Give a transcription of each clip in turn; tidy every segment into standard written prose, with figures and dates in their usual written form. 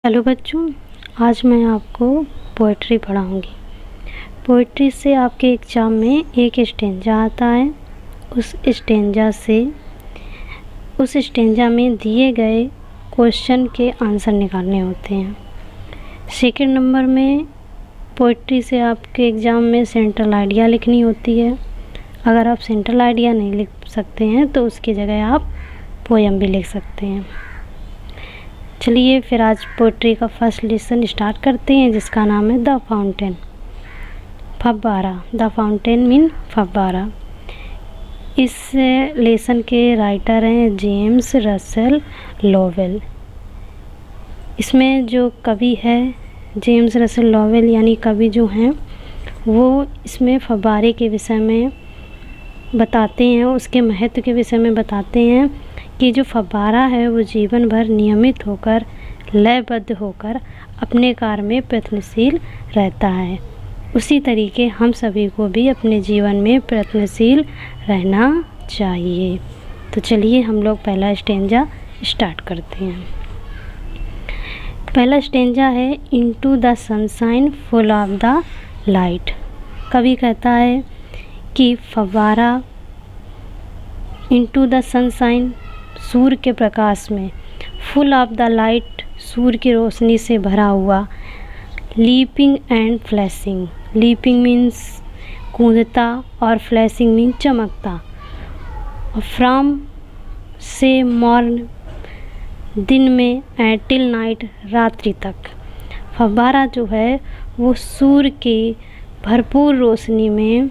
Hello बच्चों, आज मैं आपको पोइट्री पढ़ाऊँगी। पोइट्री से आपके एग्ज़ाम में एक स्टेंजा आता है। उस स्टेंजा में दिए गए क्वेश्चन के आंसर निकालने होते हैं। सेकंड नंबर में पोइट्री से आपके एग्ज़ाम में सेंट्रल आइडिया लिखनी होती है। अगर आप सेंट्रल आइडिया नहीं लिख सकते हैं तो उसकी जगह आप पोएम भी लिख सकते हैं। चलिए फिर आज पोइट्री का फर्स्ट लेसन स्टार्ट करते हैं, जिसका नाम है द फाउंटेन। फव्वारा। द फाउंटेन मीन फव्वारा। इस लेसन के राइटर हैं जेम्स रसेल लोवेल। इसमें जो कवि है जेम्स रसेल लोवेल यानी कवि जो हैं वो इसमें फव्वारे के विषय में बताते हैं, उसके महत्व के विषय में बताते हैं कि जो फव्वारा है वो जीवन भर नियमित होकर लयबद्ध होकर अपने कार्य में प्रयत्नशील रहता है। उसी तरीके हम सभी को भी अपने जीवन में प्रयत्नशील रहना चाहिए। तो चलिए हम लोग पहला स्टेंजा स्टार्ट करते हैं। पहला स्टेंजा है into the sunshine full of the light. कवि कहता है कि फव्वारा इनटू द सनशाइन सूर्य के प्रकाश में, फुल ऑफ द लाइट सूर्य की रोशनी से भरा हुआ, leaping and flashing. Leaping means कूदता और फ्लैशिंग मीन्स चमकता। और फ्रॉम से मॉर्न दिन में एंड टिल नाइट रात्रि तक। फव्वारा जो है वो सूर्य की भरपूर रोशनी में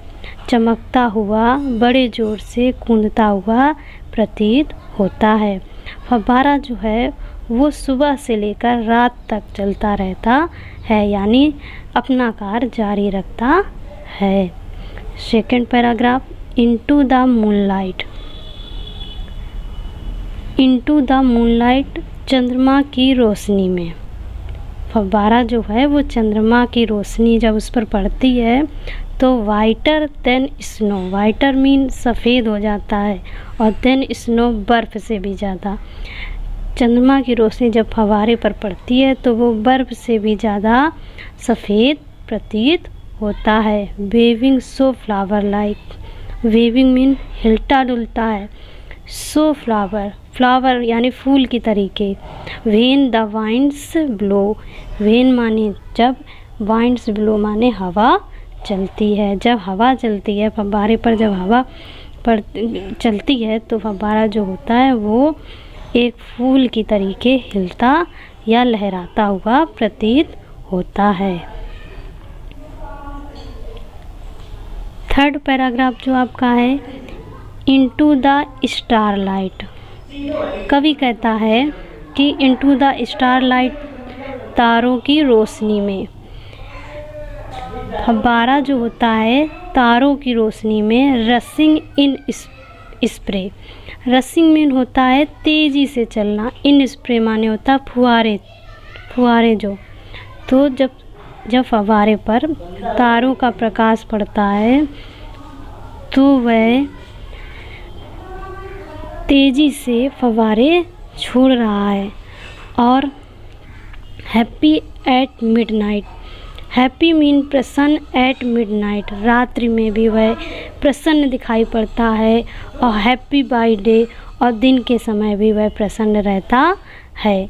चमकता हुआ बड़े ज़ोर से कूदता हुआ प्रतीत होता है। फव्वारा जो है वो सुबह से लेकर रात तक चलता रहता है, यानी अपना कार्य जारी रखता है। Second paragraph into the moonlight. Into the moonlight चंद्रमा की रोशनी में। फव्वारा जो है वो चंद्रमा की रोशनी जब उस पर पड़ती है तो वाइटर देन स्नो। वाइटर मीन सफ़ेद हो जाता है और देन स्नो बर्फ़ से भी ज़्यादा। चंद्रमा की रोशनी जब फव्वारे पर पड़ती है तो वो बर्फ़ से भी ज़्यादा सफ़ेद प्रतीत होता है। Waving so flower like. Waving mean हिलता डुलता है। सो फ्लावर, फ्लावर यानी फूल की तरीके। When the winds blow. When माने जब, वाइंड्स ब्लो माने हवा चलती है। जब हवा चलती है फव्वारे पर, जब हवा पर चलती है तो फव्वारा जो होता है वो एक फूल की तरीके हिलता या लहराता हुआ प्रतीत होता है। थर्ड पैराग्राफ जो आपका है इनटू द स्टारलाइट। कवि कहता है कि इनटू द स्टारलाइट तारों की रोशनी में। फव्वारा जो होता है तारों की रोशनी में रसिंग इन स्प्रे। रसिंग मीन होता है तेज़ी से चलना, इन स्प्रे माने होता है फुहारे। फुहारे जो, तो जब फव्वारे पर तारों का प्रकाश पड़ता है तो वह तेज़ी से फव्वारे छोड़ रहा है। और happy at midnight. Happy mean प्रसन्न एट मिडनाइट। रात्रि में भी वह प्रसन्न दिखाई पड़ता है और हैप्पी बाय डे, और दिन के समय भी वह प्रसन्न रहता है।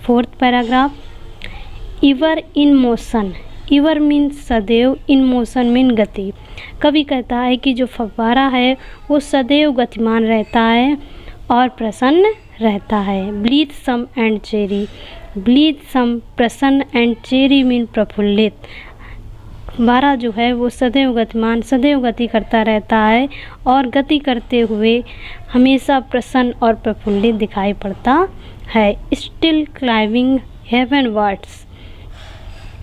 Fourth paragraph इवर in motion. इवर mean सदैव, इन मोशन मीन गति। कवि कहता है कि जो फव्वारा है वो सदैव गतिमान रहता है और प्रसन्न रहता है। ब्लीथ सम एंड चेरी। ब्लीथ सम प्रसन्न एंड चेरी मीन प्रफुल्लित। फव्वारा जो है वो सदैव गतिमान, सदैव गति करता रहता है और गति करते हुए हमेशा प्रसन्न और प्रफुल्लित दिखाई पड़ता है। Still climbing heavenwards.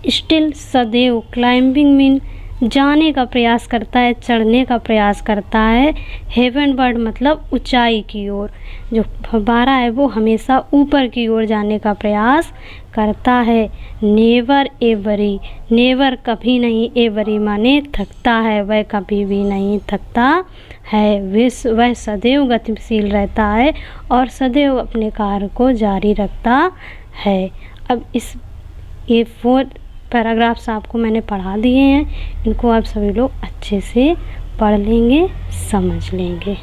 Still सदैव, क्लाइंबिंग मीन जाने का प्रयास करता है, चढ़ने का प्रयास करता है। हेवन वर्ड मतलब ऊंचाई की ओर। जो फव्वारा है वो हमेशा ऊपर की ओर जाने का प्रयास करता है। Never every. नेवर कभी नहीं, एवरी माने थकता है, वह कभी भी नहीं थकता है। वह सदैव गतिशील रहता है और सदैव अपने कार्य को जारी रखता है। अब ये 4 पैराग्राफ्स आपको मैंने पढ़ा दिए हैं, इनको आप सभी लोग अच्छे से पढ़ लेंगे, समझ लेंगे।